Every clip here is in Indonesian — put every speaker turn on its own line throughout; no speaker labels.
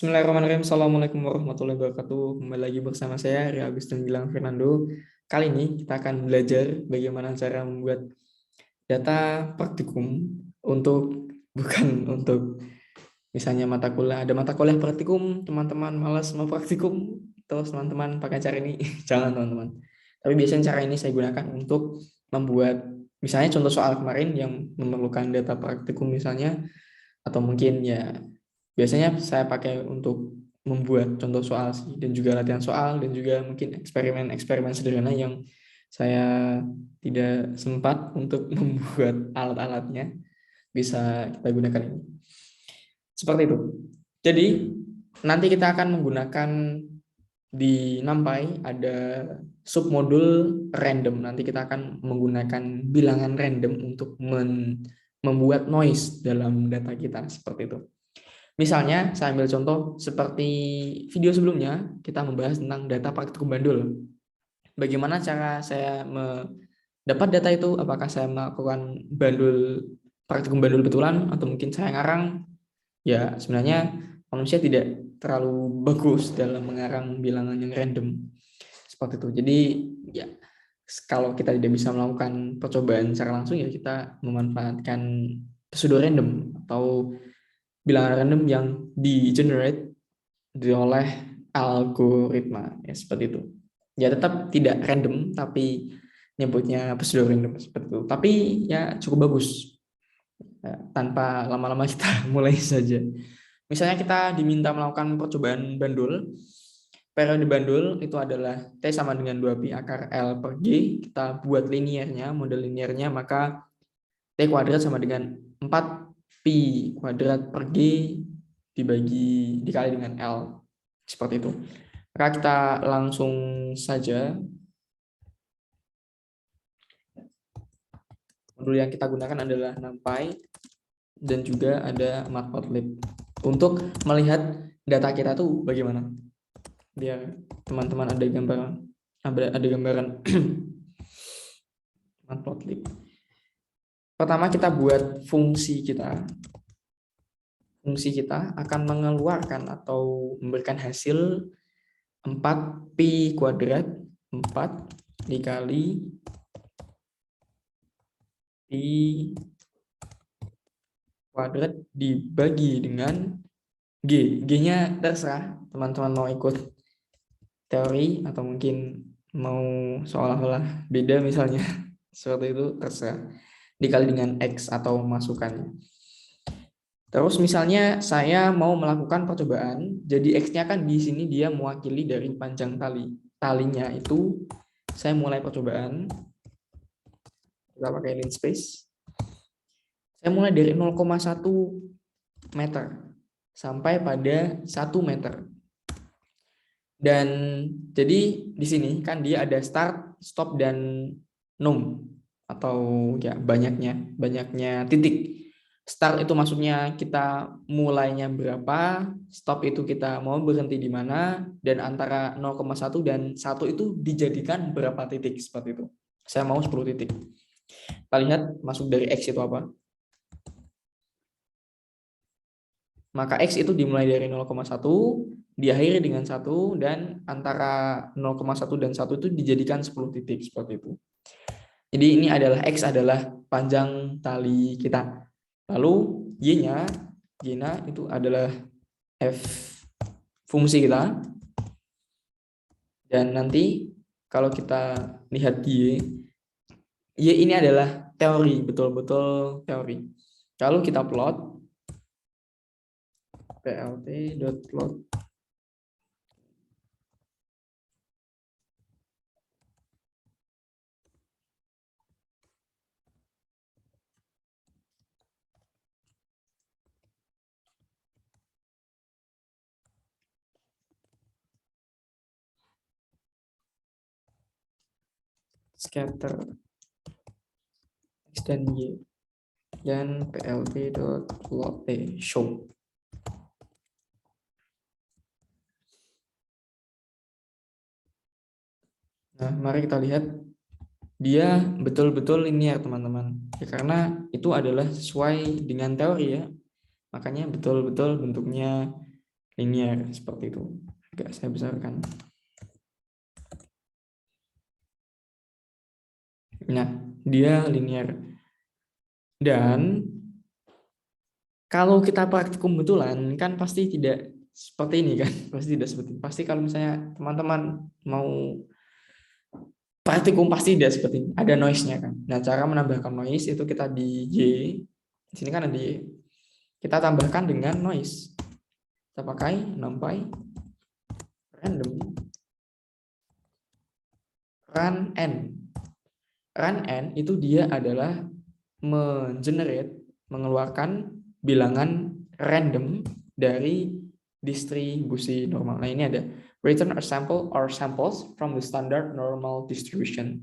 Bismillahirrahmanirrahim. Assalamualaikum warahmatullahi wabarakatuh. Kembali lagi bersama saya, Ria Agustin Gilang Fernando. Kali ini kita akan belajar bagaimana cara membuat data praktikum bukan untuk misalnya mata kuliah. Ada mata kuliah praktikum, teman-teman malas mau praktikum, terus teman-teman pakai cara ini. Jangan teman-teman. Tapi biasanya cara ini saya gunakan untuk membuat, misalnya contoh soal kemarin yang memerlukan data praktikum misalnya, atau mungkin ya biasanya saya pakai untuk membuat contoh soal sih, dan juga latihan soal, dan juga mungkin eksperimen-eksperimen sederhana yang saya tidak sempat untuk membuat alat-alatnya, bisa kita gunakan ini. Seperti itu. Jadi nanti kita akan menggunakan di NumPy ada submodul random. Nanti kita akan menggunakan bilangan random untuk membuat noise dalam data kita, seperti itu. Misalnya, saya ambil contoh seperti video sebelumnya, kita membahas tentang data praktikum bandul. Bagaimana cara saya mendapat data itu? Apakah saya melakukan praktikum bandul betulan, atau mungkin saya ngarang? Ya, sebenarnya manusia tidak terlalu bagus dalam mengarang bilangan yang random. Seperti itu. Jadi, ya, kalau kita tidak bisa melakukan percobaan secara langsung, ya kita memanfaatkan pseudo random atau bilangan random yang di-generate oleh algoritma, ya seperti itu. Ya tetap tidak random, tapi nyebutnya pseudo random seperti itu. Tapi ya cukup bagus. Ya, tanpa lama-lama kita mulai saja. Misalnya kita diminta melakukan percobaan bandul. Periode bandul itu adalah T sama dengan 2pi akar L per G. Kita buat linearnya, model linearnya, maka T kuadrat sama dengan 4 pi kuadrat per G dikali dengan L. Seperti itu. Maka kita langsung saja. Modul yang kita gunakan adalah NumPy dan juga ada Matplotlib untuk melihat data kita tuh bagaimana. Biar teman-teman ada gambaran Matplotlib. Pertama kita buat fungsi kita. Fungsi kita akan mengeluarkan atau memberikan hasil 4pi kuadrat 4 dikali pi kuadrat dibagi dengan G. G-nya terserah, teman-teman mau ikut teori atau mungkin mau seolah-olah beda misalnya, seperti itu terserah. Dikali dengan X atau masukannya. Terus misalnya saya mau melakukan percobaan, jadi X-nya kan di sini dia mewakili dari panjang tali. Talinya itu saya mulai percobaan. Kita pakai linspace. Saya mulai dari 0,1 meter sampai pada 1 meter. Dan jadi di sini kan dia ada start, stop, dan num, atau ya banyaknya titik. Start itu maksudnya kita mulainya berapa, stop itu kita mau berhenti di mana, dan antara 0,1 dan 1 itu dijadikan berapa titik, seperti itu. Saya mau 10 titik. Kita lihat masuk dari X itu apa. Maka X itu dimulai dari 0,1, diakhiri dengan 1, dan antara 0,1 dan 1 itu dijadikan 10 titik, seperti itu. Jadi ini adalah X adalah panjang tali kita. Lalu Y-nya itu adalah F fungsi kita. Dan nanti kalau kita lihat Y ini adalah teori, betul-betul teori. Kalau kita plot plt.plot scatter X dan Y dan plt.plot show. Nah, mari kita lihat dia betul-betul linear, teman-teman. Ya, karena itu adalah sesuai dengan teori ya. Makanya betul-betul bentuknya linear seperti itu. Agak saya besarkan. Nah, dia linear. Dan kalau kita praktikum betulan kan pasti tidak seperti ini kan, pasti tidak seperti ini. Pasti kalau misalnya teman-teman mau praktikum pasti tidak seperti ini. Ada noise-nya kan. Nah, cara menambahkan noise itu kita di Y. Di sini kan ada Y. Kita tambahkan dengan noise. Kita pakai numpy random run n. Run n itu dia adalah mengeluarkan bilangan random dari distribusi normal. Nah, ini ada return a sample or samples from the standard normal distribution.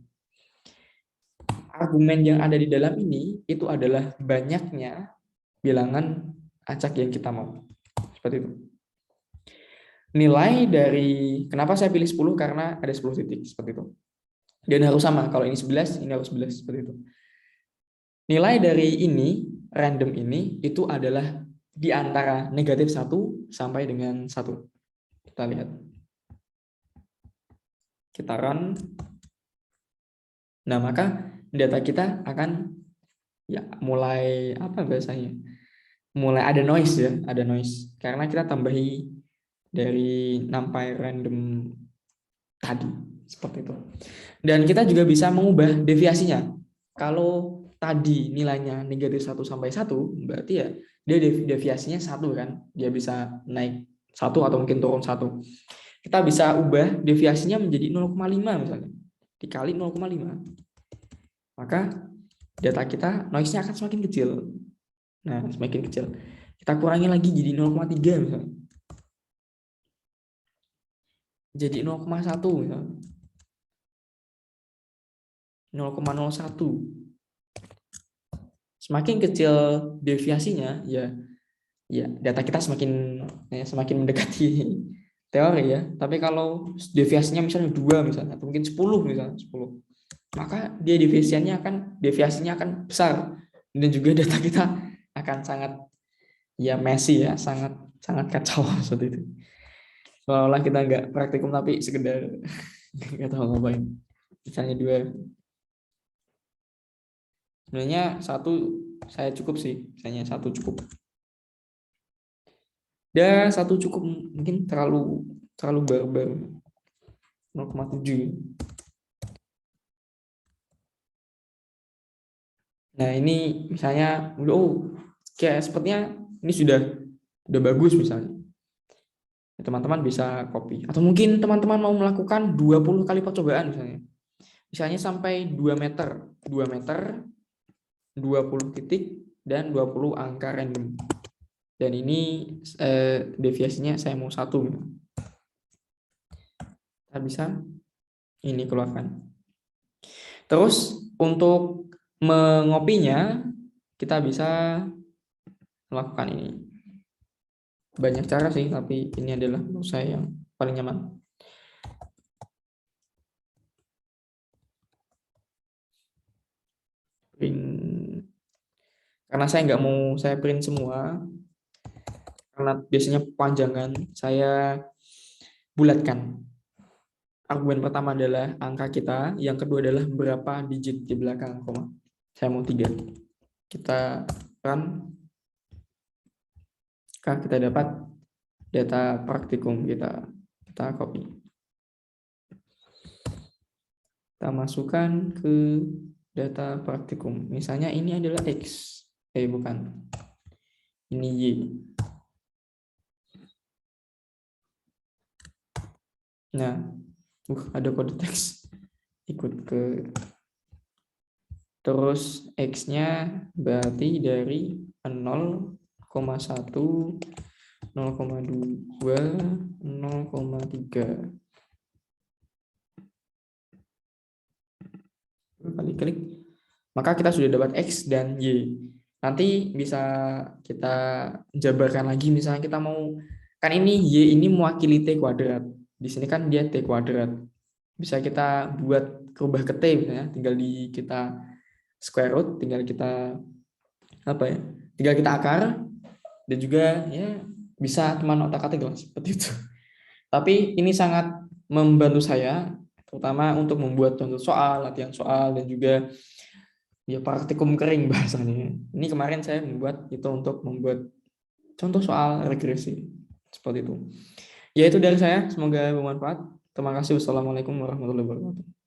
Argumen yang ada di dalam ini itu adalah banyaknya bilangan acak yang kita mau. Seperti itu. Nilai dari, kenapa saya pilih 10? Karena ada 10 titik, seperti itu. Dan harus sama, kalau ini 11, ini harus 11, seperti itu. Nilai dari ini, random ini, itu adalah di antara negatif 1 sampai dengan 1. Kita lihat. Kita run. Nah, maka data kita akan ya mulai apa bahasanya? Mulai ada noise ya, ada noise. Karena kita tambahi dari numpy random tadi, seperti itu. Dan kita juga bisa mengubah deviasinya. Kalau tadi nilainya negatif 1 sampai 1, berarti ya dia deviasinya 1 kan. Dia bisa naik 1 atau mungkin turun 1. Kita bisa ubah deviasinya menjadi 0,5 misalnya. Dikali 0,5. Maka data kita noise-nya akan semakin kecil. Nah, semakin kecil. Kita kurangi lagi jadi 0,3 misalnya. Jadi 0,1 misalnya. 0,01. Semakin kecil deviasinya, ya data kita semakin mendekati teori ya. Tapi kalau deviasinya misalnya 2 misalnya, atau mungkin 10 misalnya, 10, maka dia deviasinya akan besar, dan juga data kita akan sangat ya messy ya, sangat kacau seperti itu. Seolah-olah kita nggak praktikum tapi sekedar nggak tahu ngapain. Misalnya 2, sebenarnya 1 saya cukup sih, misalnya 1 cukup. Dan 1 cukup, mungkin terlalu barbar. 0,7. Nah, ini misalnya kayak sepertinya ini sudah bagus misalnya. Teman-teman bisa copy. Atau mungkin teman-teman mau melakukan 20 kali percobaan misalnya. Misalnya sampai 2 meter. 2 meter, 20 titik, dan 20 angka random. Dan ini deviasinya saya mau 1. Kita bisa ini keluarkan. Terus untuk mengopinya, kita bisa melakukan ini. Banyak cara sih, tapi ini adalah menurut saya yang paling nyaman. Print. Karena saya nggak mau saya print semua, karena biasanya panjangan, saya bulatkan. Argumen pertama adalah angka kita, yang kedua adalah berapa digit di belakang koma. Saya mau 3. Kita run. Kita dapat data praktikum kita copy. Kita masukkan ke data praktikum. Misalnya ini adalah X. Bukan. Ini Y. Nah, ada kode teks. Ikut ke. Terus X-nya berarti dari 0,1, 0,2, 0,3. Kali klik, maka kita sudah dapat X dan Y. Nanti bisa kita jabarkan lagi, misalnya kita mau, kan ini Y ini mewakili T kuadrat. Di sini kan dia T kuadrat. Bisa kita buat berubah ke T misalnya, tinggal kita square root, tinggal kita tinggal kita akar, dan juga ya bisa teman otak-atik lah seperti itu. Tapi ini sangat membantu saya, terutama untuk membuat contoh soal, latihan soal, dan juga ya praktikum kering bahasanya. Ini kemarin saya membuat itu untuk membuat contoh soal regresi seperti itu. Ya itu dari saya, semoga bermanfaat. Terima kasih. Wassalamualaikum warahmatullahi wabarakatuh.